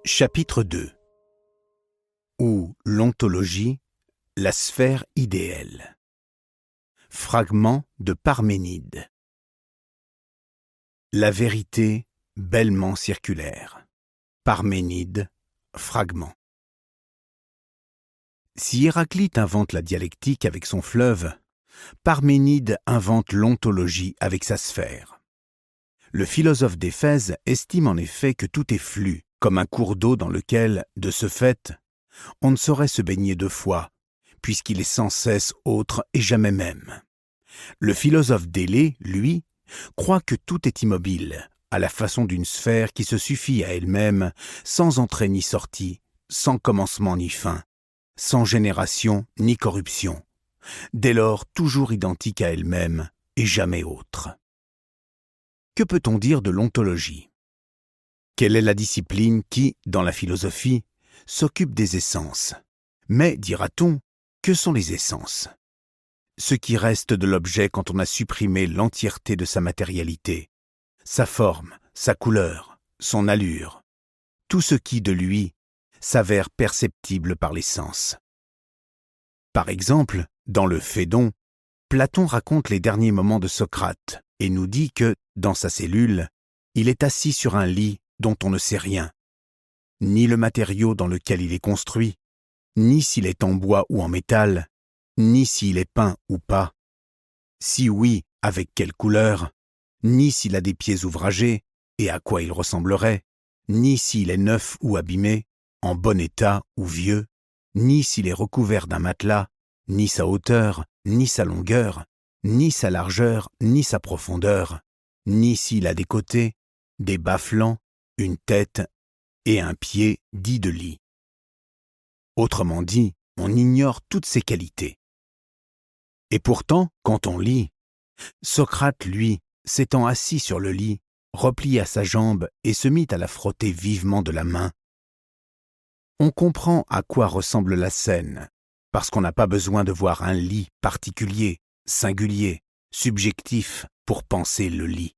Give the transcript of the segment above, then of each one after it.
Chapitre 2. Ou l'ontologie, la sphère idéale. Fragment de Parménide. La vérité bellement circulaire. Parménide, fragment. Si Héraclite invente la dialectique avec son fleuve, Parménide invente l'ontologie avec sa sphère. Le philosophe d'Éphèse estime en effet que tout est flux, comme un cours d'eau dans lequel, de ce fait, on ne saurait se baigner deux fois, puisqu'il est sans cesse autre et jamais même. Le philosophe d'Élée, lui, croit que tout est immobile, à la façon d'une sphère qui se suffit à elle-même, sans entrée ni sortie, sans commencement ni fin, sans génération ni corruption, dès lors toujours identique à elle-même et jamais autre. Que peut-on dire de l'ontologie ? Quelle est la discipline qui, dans la philosophie, s'occupe des essences ? Mais, dira-t-on, que sont les essences ? Ce qui reste de l'objet quand on a supprimé l'entièreté de sa matérialité, sa forme, sa couleur, son allure, tout ce qui, de lui, s'avère perceptible par les sens. Par exemple, dans le Phédon, Platon raconte les derniers moments de Socrate et nous dit que, dans sa cellule, il est assis sur un lit dont on ne sait rien, ni le matériau dans lequel il est construit, ni s'il est en bois ou en métal, ni s'il est peint ou pas, si oui, avec quelle couleur, ni s'il a des pieds ouvragés, et à quoi il ressemblerait, ni s'il est neuf ou abîmé, en bon état ou vieux, ni s'il est recouvert d'un matelas, ni sa hauteur, ni sa longueur, ni sa largeur, ni sa profondeur, ni s'il a des côtés, des bas-flancs, une tête et un pied dit de lit. Autrement dit, on ignore toutes ses qualités. Et pourtant, quand on lit, Socrate, lui, s'étant assis sur le lit, replia sa jambe et se mit à la frotter vivement de la main. On comprend à quoi ressemble la scène, parce qu'on n'a pas besoin de voir un lit particulier, singulier, subjectif pour penser le lit,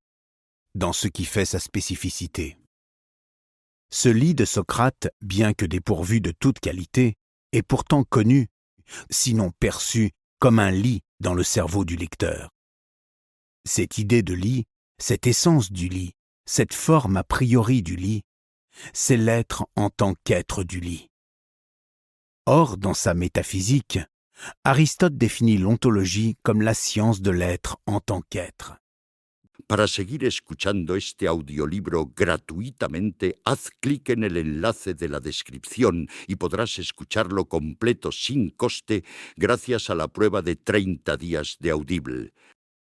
dans ce qui fait sa spécificité. Ce lit de Socrate, bien que dépourvu de toute qualité, est pourtant connu, sinon perçu, comme un lit dans le cerveau du lecteur. Cette idée de lit, cette essence du lit, cette forme a priori du lit, c'est l'être en tant qu'être du lit. Or, dans sa métaphysique, Aristote définit l'ontologie comme la science de l'être en tant qu'être. Para seguir escuchando este audiolibro gratuitamente, haz clic en el enlace de la descripción y podrás escucharlo completo sin coste gracias a la prueba de 30 días de Audible.